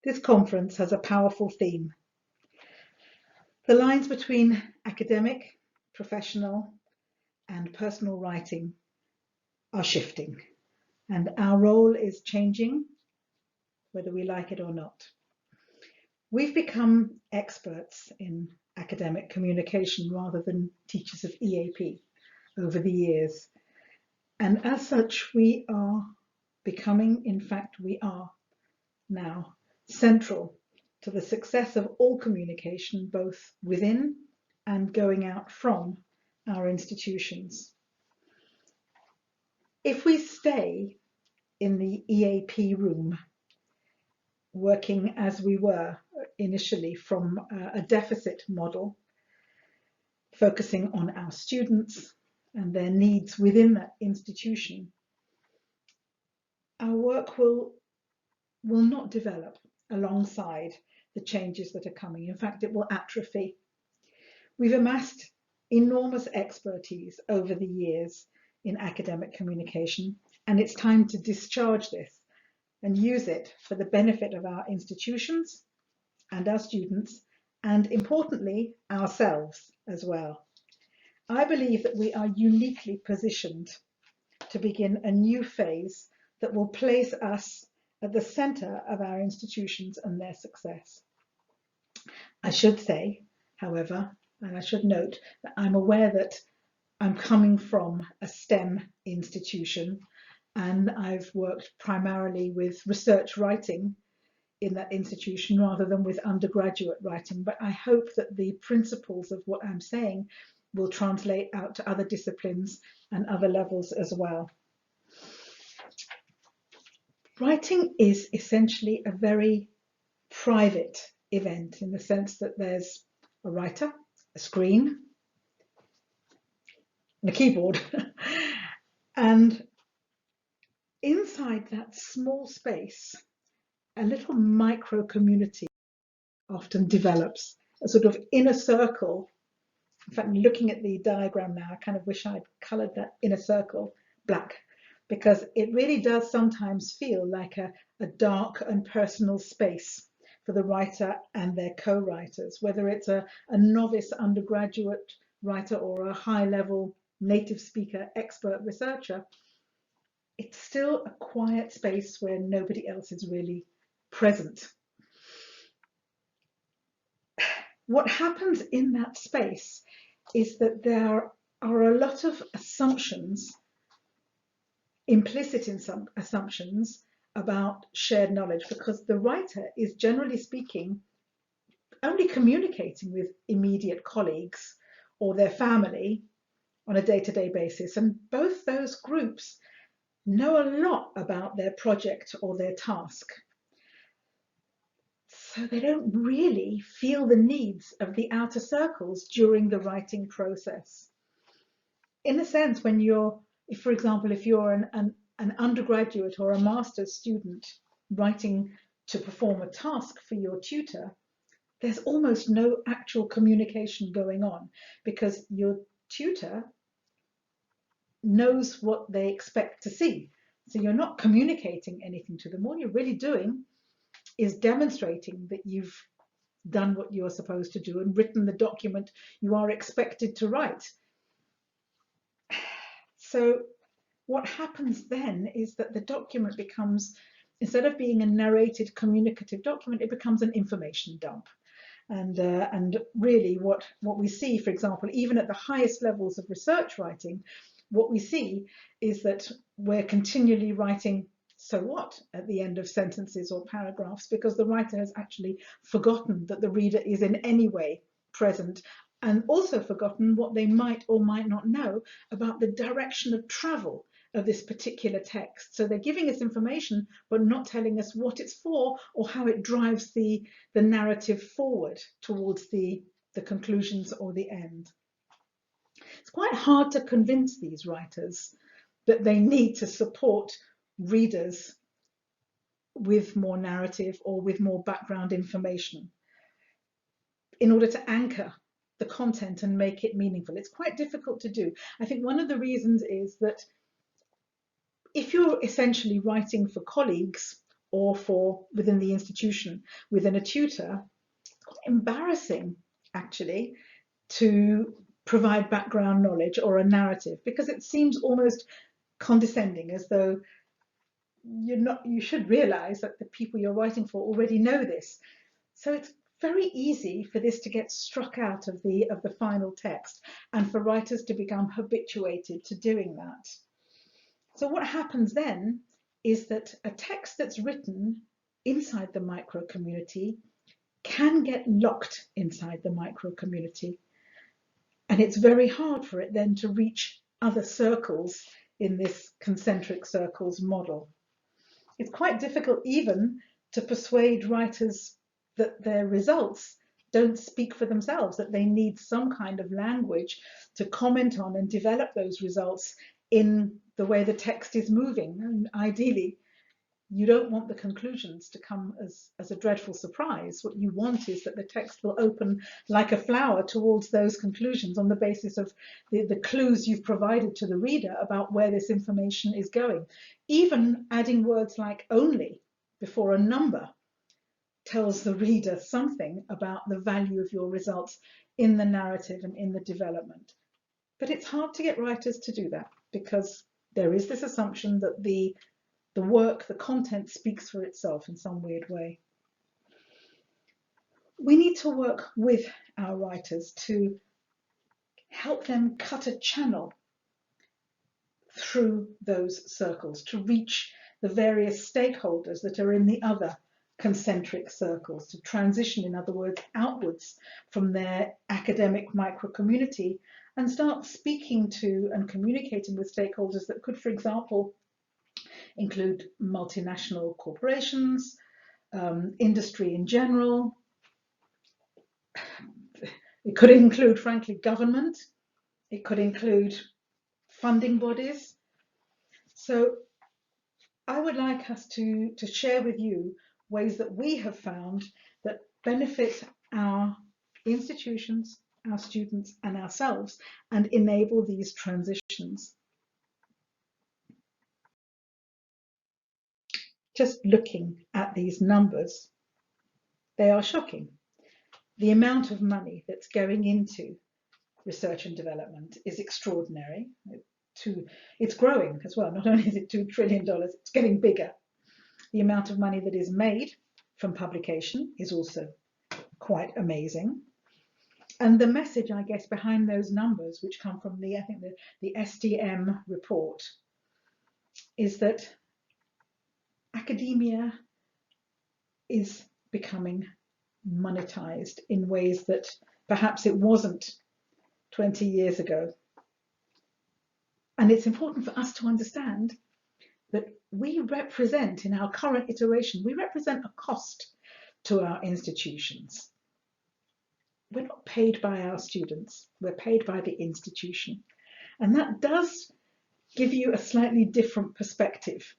This conference has a powerful theme. The lines between academic, professional, and personal writing are shifting, and our role is changing, whether we like it or not. We've become experts in academic communication rather than teachers of EAP over the years. And as such, we are becoming, in fact, we are now central to the success of all communication, both within and going out from our institutions. If we stay in the EAP room, working as we were initially from a deficit model, focusing on our students and their needs within that institution, our work will not develop alongside the changes that are coming. In fact, it will atrophy. We've amassed enormous expertise over the years in academic communication, and it's time to discharge this and use it for the benefit of our institutions and our students, and importantly, ourselves as well. I believe that we are uniquely positioned to begin a new phase that will place us at the center of our institutions and their success. I should say, however, and I should note that I'm aware that I'm coming from a STEM institution, and I've worked primarily with research writing in that institution rather than with undergraduate writing, but I hope that the principles of what I'm saying will translate out to other disciplines and other levels as well. Writing is essentially a very private event in the sense that there's a writer, a screen, and a keyboard. And inside that small space, a little micro community often develops, a sort of inner circle. In fact, looking at the diagram now, I kind of wish I'd colored that inner circle black, because it really does sometimes feel like a dark and personal space for the writer and their co-writers, whether it's a novice undergraduate writer or a high-level native speaker expert researcher. It's still a quiet space where nobody else is really present. What happens in that space is that there are a lot of assumptions, implicit in some assumptions about shared knowledge, because the writer is, generally speaking, only communicating with immediate colleagues or their family on a day-to-day basis. And both those groups know a lot about their project or their task. So they don't really feel the needs of the outer circles during the writing process. In a sense, when you're, for example, if you're an undergraduate or a master's student writing to perform a task for your tutor, there's almost no actual communication going on, because your tutor knows what they expect to see. So you're not communicating anything to them. All you're really doing is demonstrating that you've done what you're supposed to do and written the document you are expected to write. So what happens then is that the document becomes, instead of being a narrated communicative document, it becomes an information dump. And really what we see, for example, even at the highest levels of research writing, what we see is that we're continually writing "so what" at the end of sentences or paragraphs, because the writer has actually forgotten that the reader is in any way present, and also forgotten what they might or might not know about the direction of travel of this particular text. So they're giving us information, but not telling us what it's for or how it drives the narrative forward towards the conclusions or the end. It's quite hard to convince these writers that they need to support readers with more narrative or with more background information in order to anchor the content and make it meaningful. It's quite difficult to do. I think one of the reasons is that if you're essentially writing for colleagues or for within the institution, within a tutor, it's quite embarrassing actually to provide background knowledge or a narrative, because it seems almost condescending, as though you should realize that the people you're writing for already know this. So it's very easy for this to get struck out of the final text, and for writers to become habituated to doing that. So what happens then is that a text that's written inside the micro community can get locked inside the micro community, and it's very hard for it then to reach other circles in this concentric circles model. It's quite difficult even to persuade writers that their results don't speak for themselves, that they need some kind of language to comment on and develop those results in the way the text is moving. And ideally, you don't want the conclusions to come as a dreadful surprise. What you want is that the text will open like a flower towards those conclusions on the basis of the clues you've provided to the reader about where this information is going. Even adding words like only before a number tells the reader something about the value of your results in the narrative and in the development. But it's hard to get writers to do that, because there is this assumption that the work, the content, speaks for itself in some weird way. We need to work with our writers to help them cut a channel through those circles to reach the various stakeholders that are in the other concentric circles, to transition, in other words, outwards from their academic micro community and start speaking to and communicating with stakeholders that could, for example, include multinational corporations, industry in general. It could include, frankly, government. It could include funding bodies. So I would like us to share with you ways that we have found that benefit our institutions, our students, and ourselves, and enable these transitions. Just looking at these numbers, they are shocking. The amount of money that's going into research and development is extraordinary. It's growing as well. Not only is it $2 trillion, it's getting bigger. The amount of money that is made from publication is also quite amazing. And the message, I guess, behind those numbers, which come from the SDM report, is that academia is becoming monetized in ways that perhaps it wasn't 20 years ago. And it's important for us to understand that we represent, in our current iteration, we represent a cost to our institutions. We're not paid by our students, we're paid by the institution. And that does give you a slightly different perspective.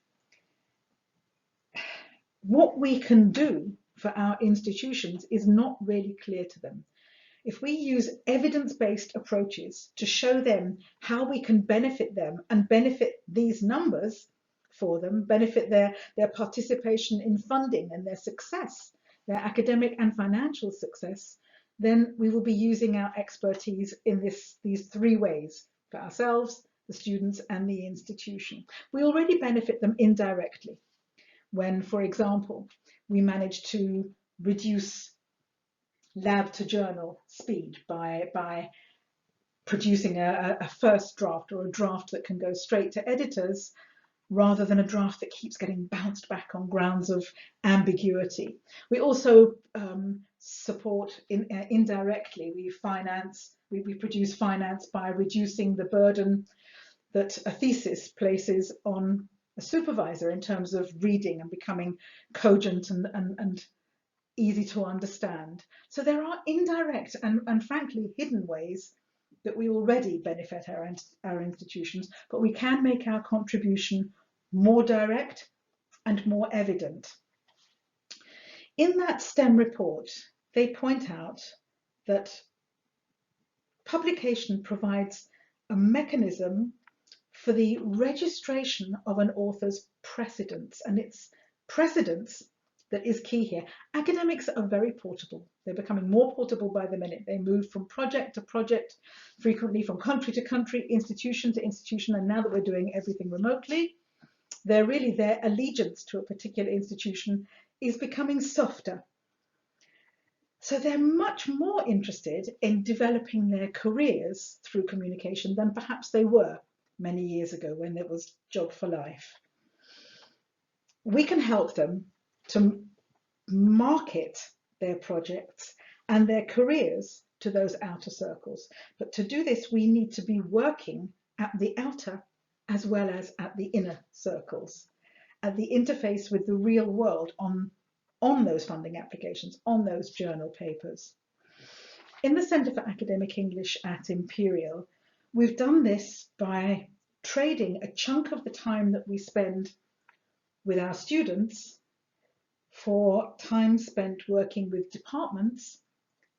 What we can do for our institutions is not really clear to them. If we use evidence-based approaches to show them how we can benefit them and benefit these numbers for them, benefit their participation in funding and their success, their academic and financial success, then we will be using our expertise in these three ways: for ourselves, the students, and the institution. We already benefit them indirectly when, for example, we manage to reduce lab to journal speed by producing a first draft, or a draft that can go straight to editors, rather than a draft that keeps getting bounced back on grounds of ambiguity. We also support indirectly. We produce finance by reducing the burden that a thesis places on a supervisor in terms of reading and becoming cogent and easy to understand. So there are indirect and frankly hidden ways that we already benefit our institutions, but we can make our contribution more direct and more evident. In that STEM report, they point out that publication provides a mechanism for the registration of an author's precedents, and it's precedence that is key here. Academics are very portable. They're becoming more portable by the minute. They move from project to project, frequently from country to country, institution to institution, and now that we're doing everything remotely, their allegiance to a particular institution is becoming softer. So they're much more interested in developing their careers through communication than perhaps they were many years ago when it was job for life. We can help them to market their projects and their careers to those outer circles. But to do this, we need to be working at the outer as well as at the inner circles, at the interface with the real world on those funding applications, on those journal papers. In the Centre for Academic English at Imperial, we've done this by trading a chunk of the time that we spend with our students for time spent working with departments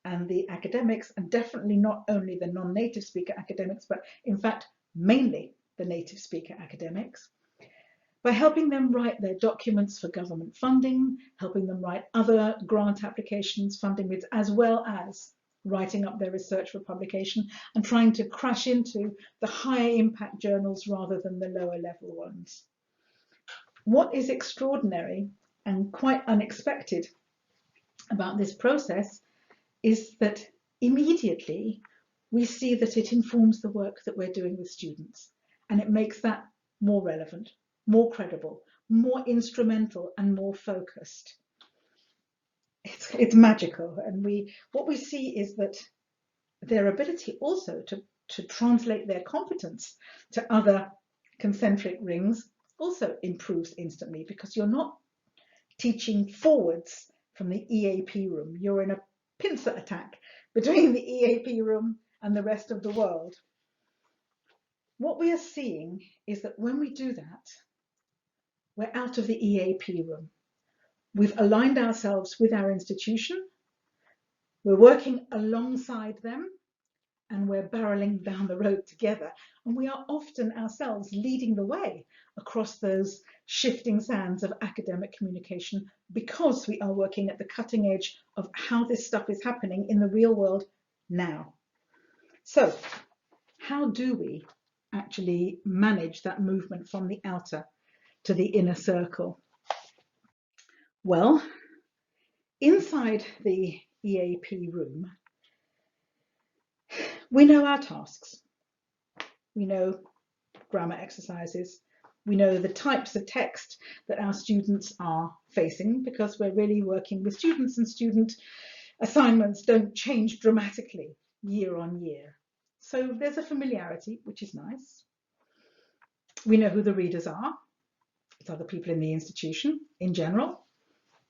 and the academics, and definitely not only the non-native speaker academics, but in fact, mainly the native speaker academics, by helping them write their documents for government funding, helping them write other grant applications, funding bids, as well as writing up their research for publication and trying to crash into the higher impact journals rather than the lower level ones. What is extraordinary and quite unexpected about this process is that immediately we see that it informs the work that we're doing with students, and it makes that more relevant, more credible, more instrumental, and more focused. It's magical, and what we see is that their ability also to translate their competence to other concentric rings also improves instantly, because you're not teaching forwards from the EAP room. You're in a pincer attack between the EAP room and the rest of the world. What we are seeing is that when we do that, we're out of the EAP room. We've aligned ourselves with our institution, we're working alongside them, and we're barreling down the road together. And we are often ourselves leading the way across those shifting sands of academic communication, because we are working at the cutting edge of how this stuff is happening in the real world now. So how do we actually manage that movement from the outer to the inner circle? Well, inside the EAP room, we know our tasks. We know grammar exercises. We know the types of text that our students are facing, because we're really working with students, and student assignments don't change dramatically year on year. So there's a familiarity, which is nice. We know who the readers are. It's other people in the institution in general.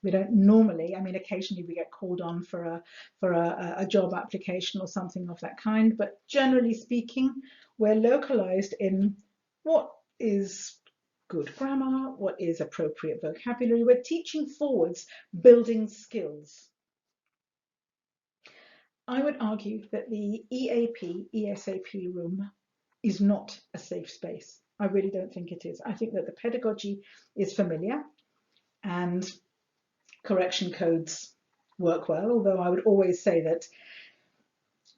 We don't normally, I mean, occasionally we get called on for a job application or something of that kind, but generally speaking, we're localized in what is good grammar, what is appropriate vocabulary. We're teaching forwards, building skills. I would argue that the EAP, ESAP room is not a safe space. I really don't think it is. I think that the pedagogy is familiar and correction codes work well, although I would always say that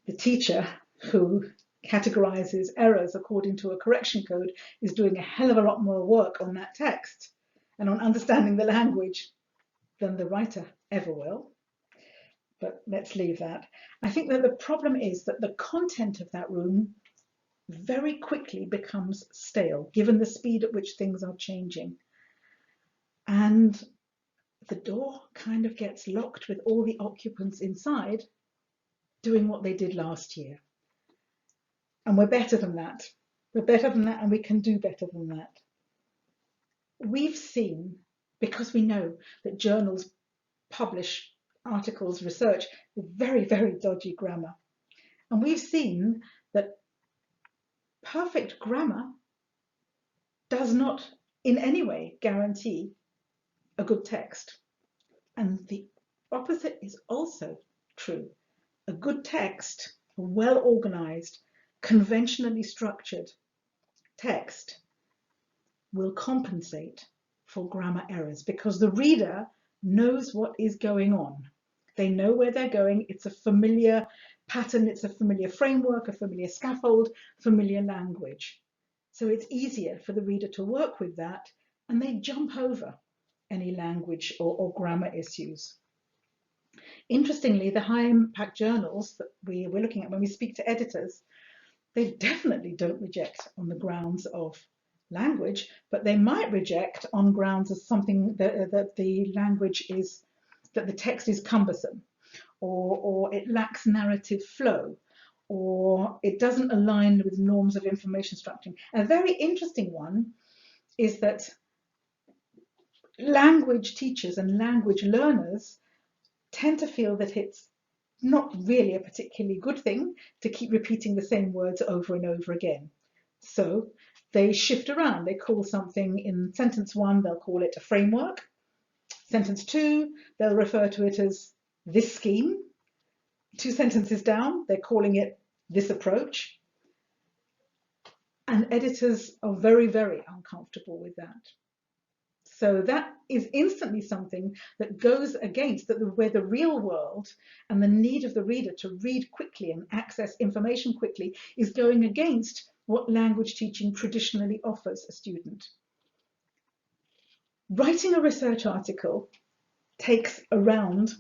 the teacher who categorizes errors according to a correction code is doing a hell of a lot more work on that text and on understanding the language than the writer ever will. But let's leave that. I think that the problem is that the content of that room very quickly becomes stale, given the speed at which things are changing. And the door kind of gets locked with all the occupants inside doing what they did last year. And we're better than that. We're better than that, and we can do better than that. We've seen, because we know that journals publish articles, research with very, very dodgy grammar. And we've seen that perfect grammar does not in any way guarantee a good text. And the opposite is also true. A good text, a well-organized, conventionally structured text will compensate for grammar errors because the reader knows what is going on. They know where they're going. It's a familiar pattern, it's a familiar framework, a familiar scaffold, familiar language. So it's easier for the reader to work with that, and they jump over any language or grammar issues. Interestingly, the high impact journals that we're looking at when we speak to editors, they definitely don't reject on the grounds of language, but they might reject on grounds of something that the language is, that the text is cumbersome, or it lacks narrative flow, or it doesn't align with norms of information structuring. A very interesting one is that language teachers and language learners tend to feel that it's not really a particularly good thing to keep repeating the same words over and over again. So they shift around. They call something in sentence 1, they'll call it a framework. Sentence 2, they'll refer to it as this scheme. 2 sentences down, they're calling it this approach. And editors are very, very uncomfortable with that. So that is instantly something that goes against where the real world and the need of the reader to read quickly and access information quickly is going against what language teaching traditionally offers a student. Writing a research article takes around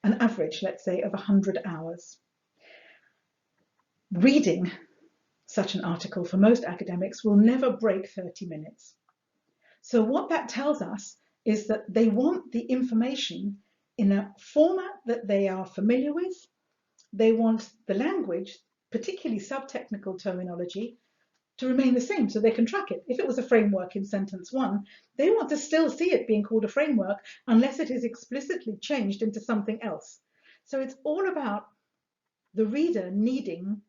an average, let's say, of 100 hours. Reading such an article for most academics will never break 30 minutes. So what that tells us is that they want the information in a format that they are familiar with. They want the language, particularly sub-technical terminology, to remain the same so they can track it. If it was a framework in sentence 1, they want to still see it being called a framework unless it is explicitly changed into something else. So it's all about the reader needing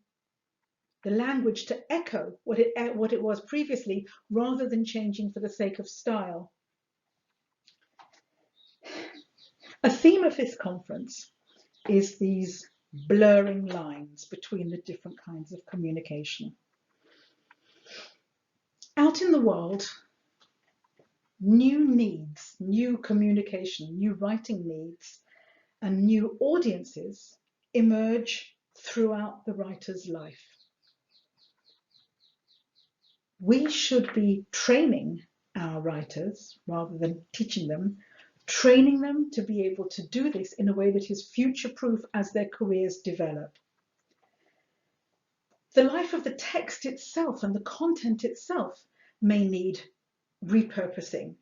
the language to echo what it was previously, rather than changing for the sake of style. A theme of this conference is these blurring lines between the different kinds of communication. Out in the world, new needs, new communication, new writing needs, and new audiences emerge throughout the writer's life. We should be training our writers rather than teaching them, training them to be able to do this in a way that is future-proof as their careers develop. The life of the text itself and the content itself may need repurposing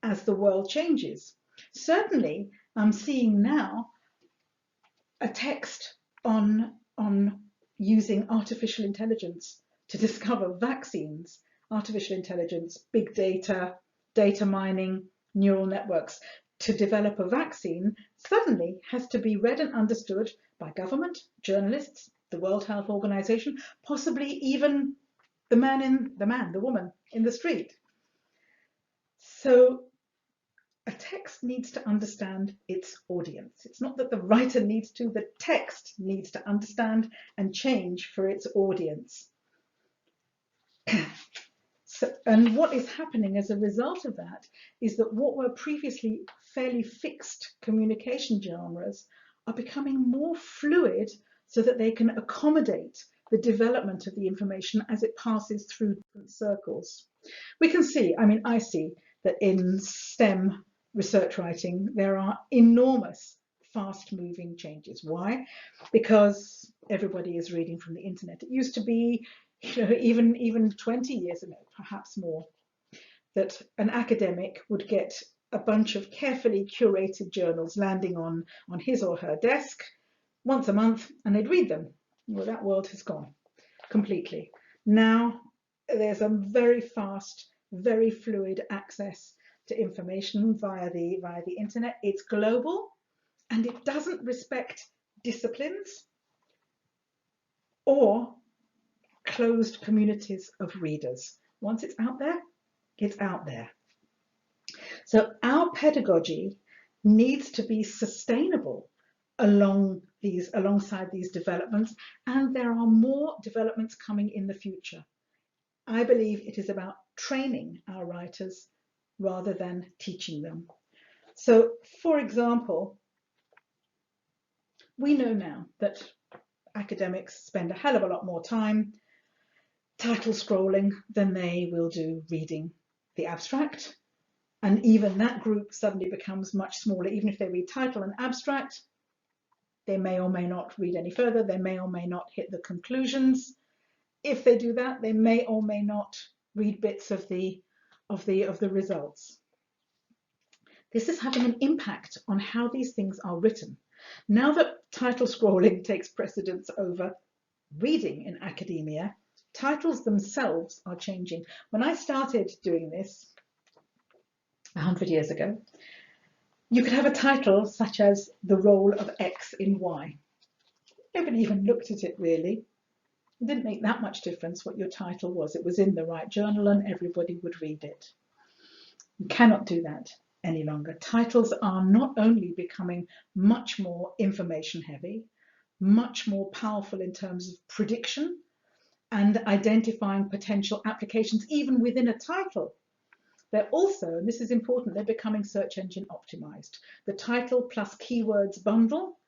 as the world changes. Certainly, I'm seeing now a text on using artificial intelligence to discover vaccines, artificial intelligence, big data, data mining, neural networks, to develop a vaccine suddenly has to be read and understood by government, journalists, the World Health Organization, possibly even the woman in the street. So a text needs to understand its audience. It's not that the writer needs to, the text needs to understand and change for its audience. And what is happening as a result of that is that what were previously fairly fixed communication genres are becoming more fluid so that they can accommodate the development of the information as it passes through different circles. We can see, I see that in STEM research writing, there are enormous fast-moving changes. Why? Because everybody is reading from the internet. It used to be, even 20 years ago, perhaps more, that an academic would get a bunch of carefully curated journals landing on his or her desk once a month, and they'd read them. Well, that world has gone completely. Now there's a very fast, very fluid access to information via the internet. It's global, and it doesn't respect disciplines or closed communities of readers. Once it's out there, it's out there. So our pedagogy needs to be sustainable alongside these developments, and there are more developments coming in the future. I believe it is about training our writers rather than teaching them. So, for example, we know now that academics spend a hell of a lot more time title scrolling than they will do reading the abstract. And even that group suddenly becomes much smaller. Even if they read title and abstract, they may or may not read any further. They may or may not hit the conclusions. If they do that, they may or may not read bits of the results. This is having an impact on how these things are written. Now that title scrolling takes precedence over reading in academia, titles themselves are changing. When I started doing this 100 years ago, you could have a title such as The Role of X in Y. Nobody even looked at it really. It didn't make that much difference what your title was. It was in the right journal and everybody would read it. You cannot do that any longer. Titles are not only becoming much more information heavy, much more powerful in terms of prediction and identifying potential applications even within a title. They're also, and this is important, they're becoming search engine optimized. The title plus keywords bundle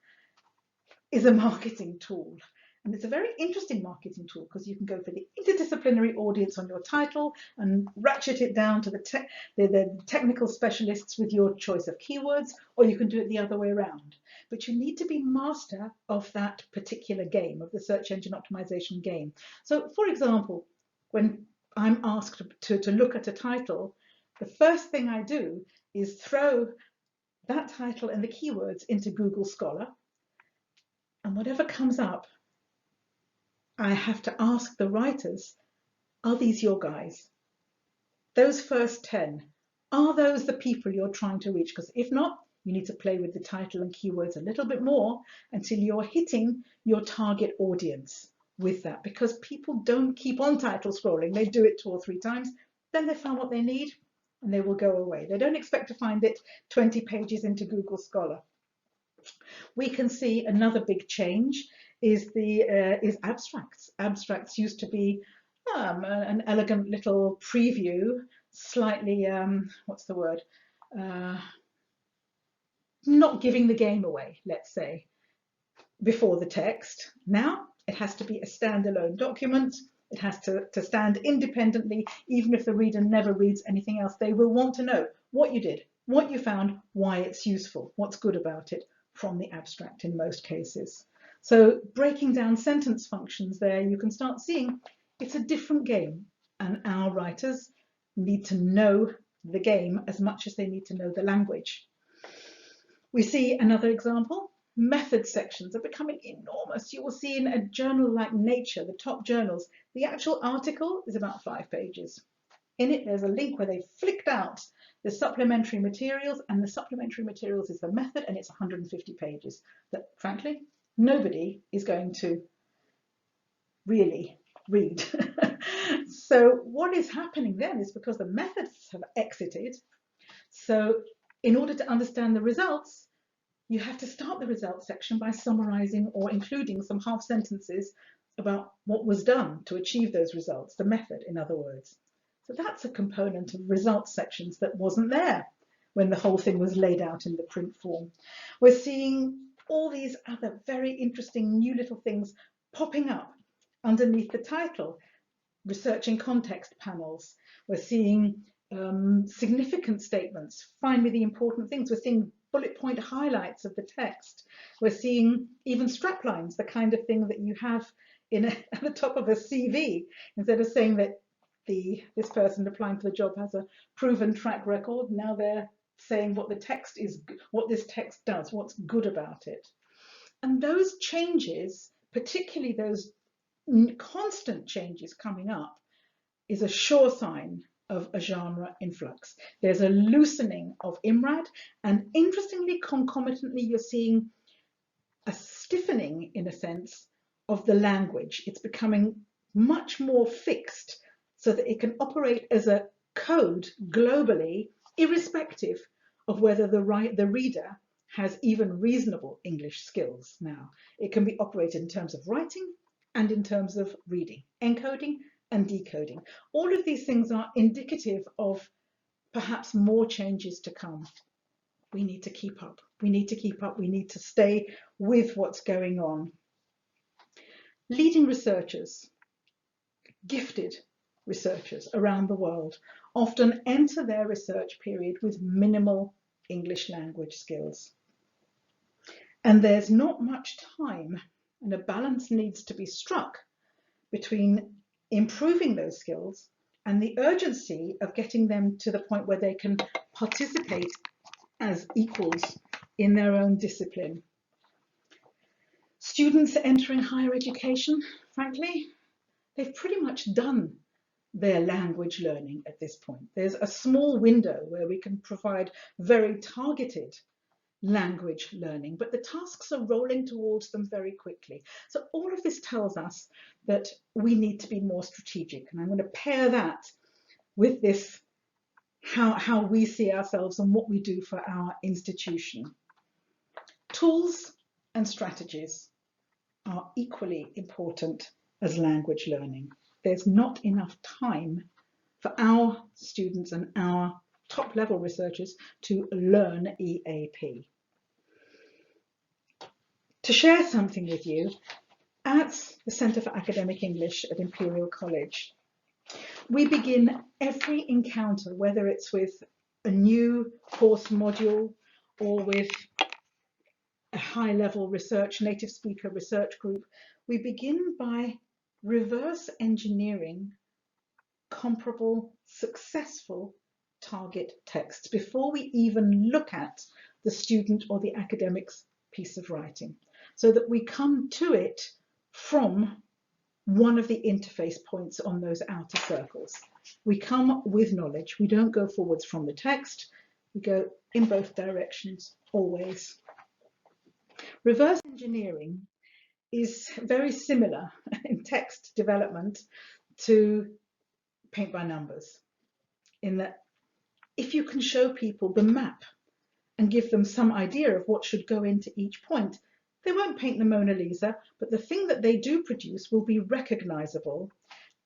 is a marketing tool. And it's a very interesting marketing tool because you can go for the interdisciplinary audience on your title and ratchet it down to the technical specialists with your choice of keywords, or you can do it the other way around. But you need to be master of that particular game, of the search engine optimization game. So, for example, when I'm asked to look at a title, the first thing I do is throw that title and the keywords into Google Scholar, and whatever comes up, I have to ask the writers, are these your guys? Those first 10, are those the people you're trying to reach? Because if not, you need to play with the title and keywords a little bit more until you're hitting your target audience with that. Because people don't keep on title scrolling. They do it 2 or 3 times, then they found what they need and they will go away. They don't expect to find it 20 pages into Google Scholar. We can see another big change is abstracts. Abstracts used to be an elegant little preview, slightly, what's the word? Not giving the game away, let's say, before the text. Now it has to be a standalone document. It has to stand independently, even if the reader never reads anything else. They will want to know what you did, what you found, why it's useful, what's good about it from the abstract in most cases. So breaking down sentence functions there, you can start seeing it's a different game, and our writers need to know the game as much as they need to know the language. We see another example. Method sections are becoming enormous. You will see in a journal like Nature, the top journals, the actual article is about 5 pages. In it, there's a link where they've flicked out the supplementary materials, and the supplementary materials is the method, and it's 150 pages that, frankly, nobody is going to really read. So what is happening then is because the methods have exited, so in order to understand the results, you have to start the results section by summarizing or including some half sentences about what was done to achieve those results, the method, in other words. So that's a component of results sections that wasn't there when the whole thing was laid out in the print form. We're seeing all these other very interesting new little things popping up underneath the title. Researching context panels. We're seeing significant statements, find me the important things. We're seeing bullet point highlights of the text. We're seeing even strap lines, the kind of thing that you have at the top of a CV. Instead of saying that this person applying for the job has a proven track record, now they're saying what the text is, what this text does, what's good about it. And those changes, particularly those constant changes coming up, is a sure sign of a genre influx. There's a loosening of IMRAD, and interestingly, concomitantly, you're seeing a stiffening, in a sense, of the language. It's becoming much more fixed so that it can operate as a code globally, irrespective of whether the reader has even reasonable English skills now. It can be operated in terms of writing and in terms of reading, encoding and decoding. All of these things are indicative of perhaps more changes to come. We need to keep up. We need to keep up. We need to stay with what's going on. Leading researchers, gifted researchers around the world, often enter their research period with minimal English language skills. And there's not much time, and a balance needs to be struck between improving those skills and the urgency of getting them to the point where they can participate as equals in their own discipline. Students entering higher education, frankly, they've pretty much done their language learning at this point. There's a small window where we can provide very targeted language learning, but the tasks are rolling towards them very quickly. So all of this tells us that we need to be more strategic, and I'm going to pair that with this, how we see ourselves and what we do for our institution. Tools and strategies are equally important as language learning. There's not enough time for our students and our top level researchers to learn EAP. To share something with you, at the Centre for Academic English at Imperial College, we begin every encounter, whether it's with a new course module or with a high-level research, native speaker research group, we begin by reverse engineering comparable, successful target texts before we even look at the student or the academic's piece of writing, so that we come to it from one of the interface points on those outer circles. We come with knowledge. We don't go forwards from the text. We go in both directions, always. Reverse engineering is very similar in text development to paint by numbers, in that if you can show people the map and give them some idea of what should go into each point, they won't paint the Mona Lisa, but the thing that they do produce will be recognizable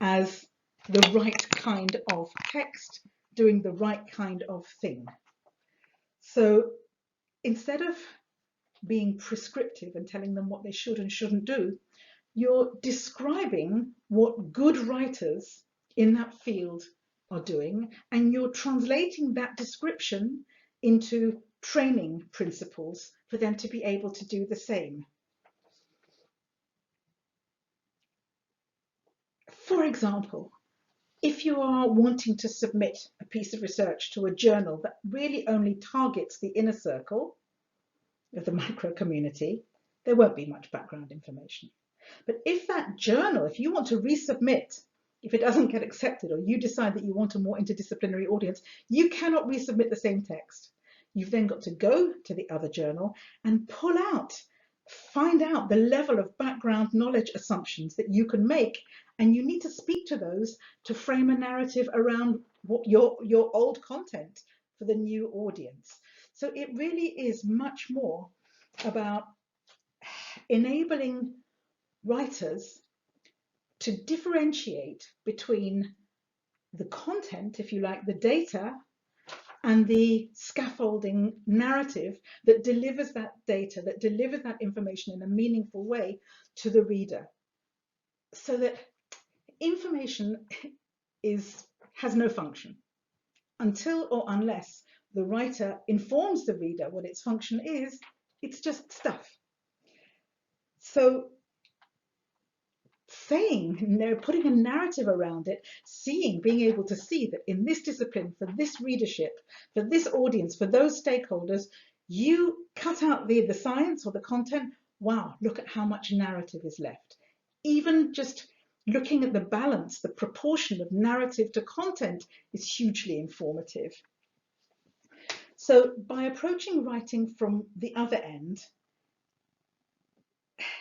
as the right kind of text doing the right kind of thing. So instead of being prescriptive and telling them what they should and shouldn't do, you're describing what good writers in that field are doing, and you're translating that description into training principles for them to be able to do the same. For example, if you are wanting to submit a piece of research to a journal that really only targets the inner circle of the micro community, there won't be much background information. But if that journal, if you want to resubmit, if it doesn't get accepted, or you decide that you want a more interdisciplinary audience, you cannot resubmit the same text. You've then got to go to the other journal and pull out, find out the level of background knowledge assumptions that you can make, and you need to speak to those to frame a narrative around what your old content for the new audience. So it really is much more about enabling writers to differentiate between the content, if you like, the data, and the scaffolding narrative that delivers that data, that delivers that information in a meaningful way to the reader, so that information has no function until or unless the writer informs the reader what its function is. It's just stuff. So putting a narrative around it, being able to see that in this discipline, for this readership, for this audience, for those stakeholders, you cut out the science or the content. Wow, look at how much narrative is left. Even just looking at the balance, the proportion of narrative to content is hugely informative. So by approaching writing from the other end,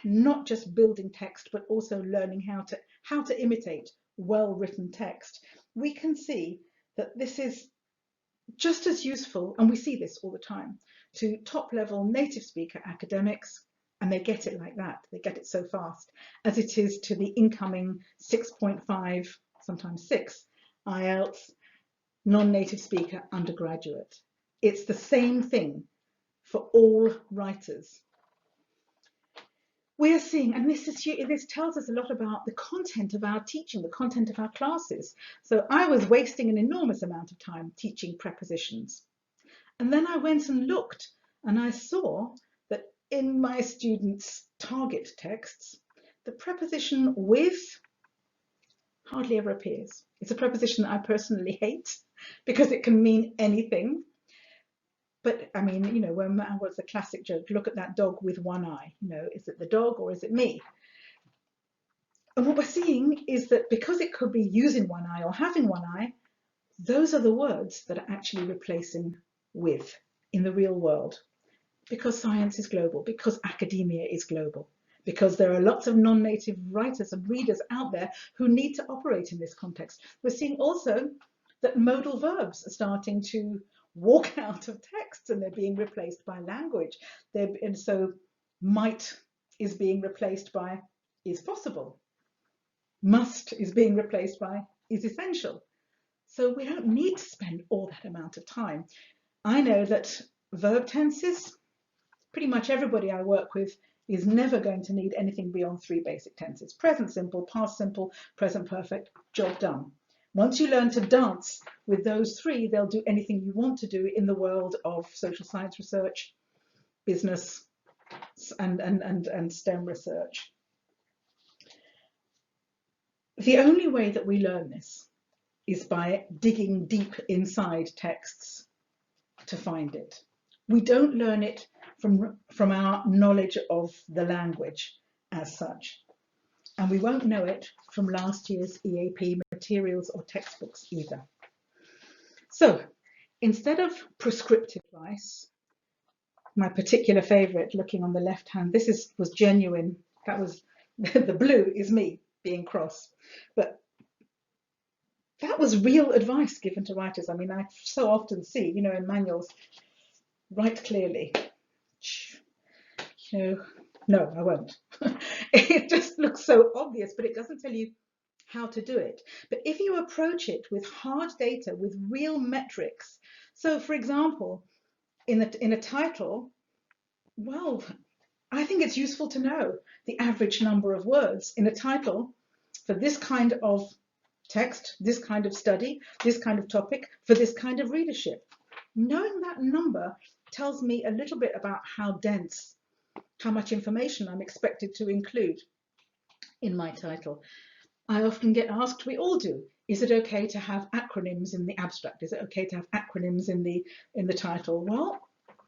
not just building text, but also learning how to imitate well-written text, we can see that this is just as useful, and we see this all the time, to top-level native speaker academics, and they get it like that, they get it so fast, as it is to the incoming 6.5, sometimes 6 IELTS non-native speaker, undergraduate. It's the same thing for all writers. We are seeing, and this tells us a lot about the content of our teaching, the content of our classes. So I was wasting an enormous amount of time teaching prepositions. And then I went and looked, and I saw that in my students' target texts, the preposition with hardly ever appears. It's a preposition that I personally hate because it can mean anything. But I mean, you know, when what's the classic joke? Look at that dog with one eye. You know, is it the dog or is it me? And what we're seeing is that because it could be using one eye or having one eye, those are the words that are actually replacing with in the real world. Because science is global, because academia is global, because there are lots of non-native writers and readers out there who need to operate in this context. We're seeing also that modal verbs are starting to walk out of texts and they're being replaced by language. And so might is being replaced by is possible. Must is being replaced by is essential. So we don't need to spend all that amount of time. I know that verb tenses, pretty much everybody I work with is never going to need anything beyond 3 basic tenses: present simple, past simple, present perfect, job done. Once you learn to dance with those 3, they'll do anything you want to do in the world of social science research, business, and STEM research. The only way that we learn this is by digging deep inside texts to find it. We don't learn it from our knowledge of the language as such. And we won't know it from last year's EAP materials or textbooks either. So instead of prescriptive advice, my particular favourite, looking on the left hand, this was genuine. That was the blue is me being cross. But that was real advice given to writers. I mean, I so often see, you know, in manuals, write clearly. You know, no, I won't. It just looks so obvious, but it doesn't tell you how to do it. But if you approach it with hard data, with real metrics, so for example, in a title, well, I think it's useful to know the average number of words in a title for this kind of text, this kind of study, this kind of topic, for this kind of readership. Knowing that number tells me a little bit about how dense, how much information I'm expected to include in my title. I often get asked, we all do, is it okay to have acronyms in the abstract? Is it okay to have acronyms in the title? Well,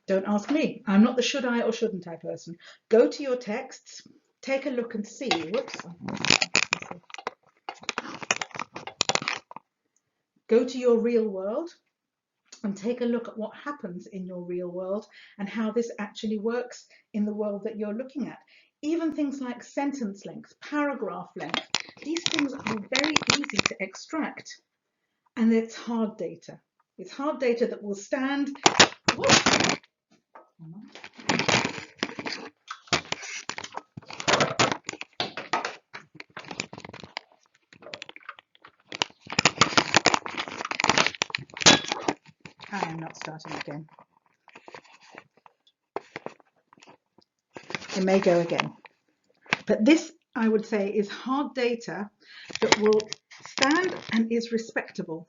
don't ask me. I'm not the should I or shouldn't I person. Go to your texts, take a look and see. Whoops. Go to your real world and take a look at what happens in your real world and how this actually works in the world that you're looking at. Even things like sentence length, paragraph length, these things are very easy to extract. And it's hard data. It's hard data that will stand. I'm not starting again. It may go again. But this, I would say, is hard data that will stand and is respectable.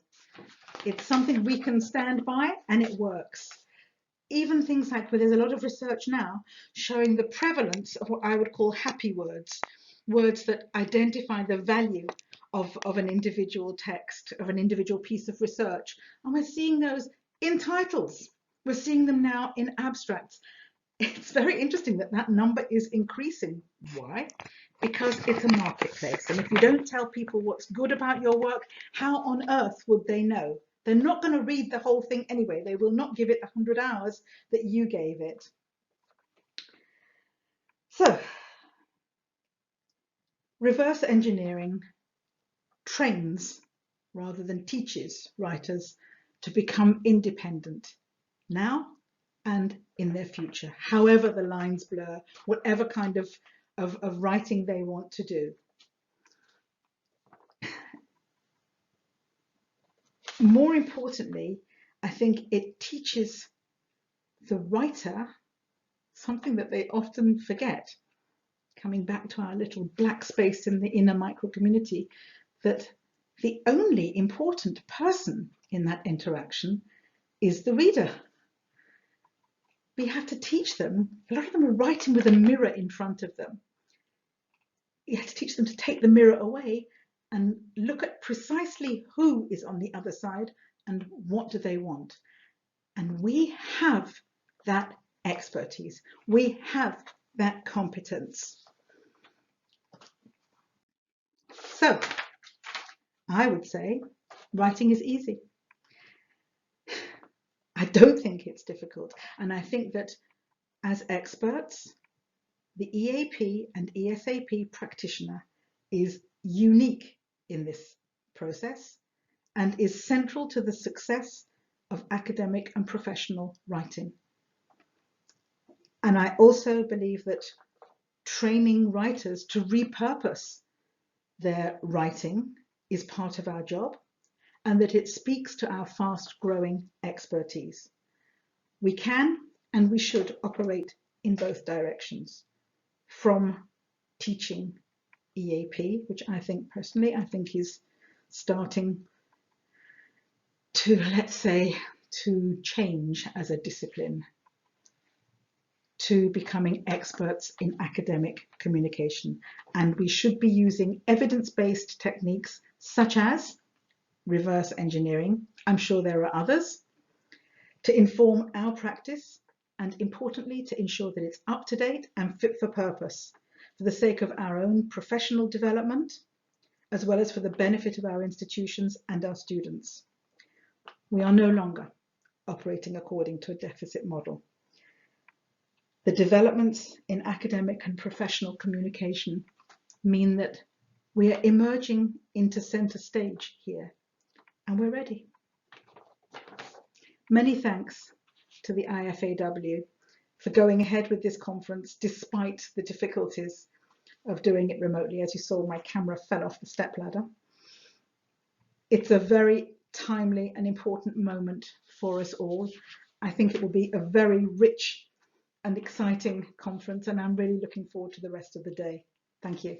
It's something we can stand by and it works. Even things like, well, there's a lot of research now showing the prevalence of what I would call happy words, words that identify the value of an individual text, of an individual piece of research. And we're seeing those in titles. We're seeing them now in abstracts. It's very interesting that that number is increasing. Why? Because it's a marketplace. And if you don't tell people what's good about your work, how on earth would they know? They're not going to read the whole thing anyway. They will not give it 100 hours that you gave it. So, reverse engineering trains rather than teaches writers to become independent now and in their future, however the lines blur, whatever kind of writing they want to do. more importantly, I think it teaches the writer something that they often forget, coming back to our little black space in the inner micro community, that the only important person in that interaction is the reader. We have to teach them. A lot of them are writing with a mirror in front of them. You have to teach them to take the mirror away and look at precisely who is on the other side and what do they want. And we have that expertise. We have that competence. So I would say writing is easy. I don't think it's difficult. And I think that as experts, the EAP and ESAP practitioner is unique in this process and is central to the success of academic and professional writing. And I also believe that training writers to repurpose their writing is part of our job, and that it speaks to our fast-growing expertise. We can and we should operate in both directions, from teaching EAP, which I think personally, I think is starting to, let's say, to change as a discipline, to becoming experts in academic communication. And we should be using evidence-based techniques such as reverse engineering. I'm sure there are others, to inform our practice, and importantly, to ensure that it's up to date and fit for purpose, for the sake of our own professional development, as well as for the benefit of our institutions and our students. We are no longer operating according to a deficit model. The developments in academic and professional communication mean that we are emerging into center stage here, and we're ready. Many thanks to the IFAW for going ahead with this conference despite the difficulties of doing it remotely. As you saw, my camera fell off the stepladder. It's a very timely and important moment for us all. I think it will be a very rich and exciting conference, and I'm really looking forward to the rest of the day. Thank you.